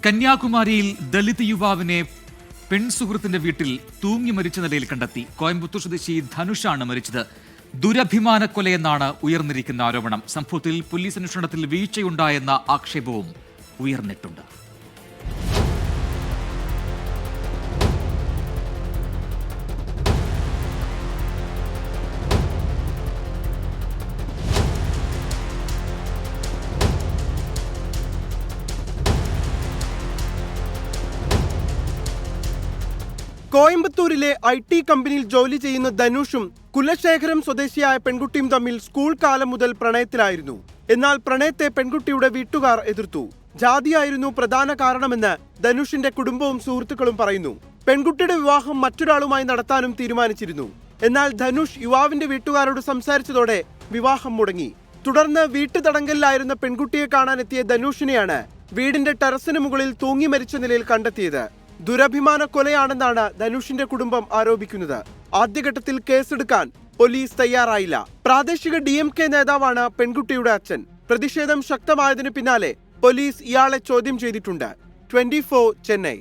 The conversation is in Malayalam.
കന്യാകുമാരിയിൽ ദളിത് യുവാവിനെ പെൺസുഹൃത്തിന്റെ വീട്ടിൽ തൂങ്ങി മരിച്ച നിലയിൽ കണ്ടെത്തി. കോയമ്പത്തൂർ സ്വദേശി ധനുഷാണ് മരിച്ചത്. ദുരഭിമാന കൊലയെന്നാണ് ഉയർന്നിരിക്കുന്ന ആരോപണം. സംഭവത്തിൽ പോലീസ് അന്വേഷണത്തിൽ വീഴ്ചയുണ്ടായെന്ന ആക്ഷേപവും ഉയർന്നിട്ടുണ്ട്. കോയമ്പത്തൂരിലെ IT കമ്പനിയിൽ ജോലി ചെയ്യുന്ന ധനുഷും കുലശേഖരം സ്വദേശിയായ പെൺകുട്ടിയും തമ്മിൽ സ്കൂൾ കാലം മുതൽ പ്രണയത്തിലായിരുന്നു. എന്നാൽ പ്രണയത്തെ പെൺകുട്ടിയുടെ വീട്ടുകാർ എതിർത്തു. ജാതിയായിരുന്നു പ്രധാന കാരണമെന്ന് ധനുഷിന്റെ കുടുംബവും സുഹൃത്തുക്കളും പറയുന്നു. പെൺകുട്ടിയുടെ വിവാഹം മറ്റൊരാളുമായി നടത്താനും തീരുമാനിച്ചിരുന്നു. എന്നാൽ ധനുഷ് യുവാവിന്റെ വീട്ടുകാരോട് സംസാരിച്ചതോടെ വിവാഹം മുടങ്ങി. തുടർന്ന് വീട്ടുതടങ്കലിലായിരുന്ന പെൺകുട്ടിയെ കാണാനെത്തിയ ധനുഷിനെയാണ് വീടിന്റെ ടെറസിന് മുകളിൽ തൂങ്ങി മരിച്ച നിലയിൽ കണ്ടെത്തിയത്. ദുരഭിമാന കൊലയാണെന്നാണ് ധനുഷിന്റെ കുടുംബം ആരോപിക്കുന്നത്. ആദ്യഘട്ടത്തിൽ കേസെടുക്കാൻ പോലീസ് തയ്യാറായില്ല. പ്രാദേശിക DMK നേതാവാണ് പെൺകുട്ടിയുടെ അച്ഛൻ. പ്രതിഷേധം ശക്തമായതിനു പിന്നാലെ പോലീസ് ഇയാളെ ചോദ്യം ചെയ്തിട്ടുണ്ട്. 24 ചെന്നൈ.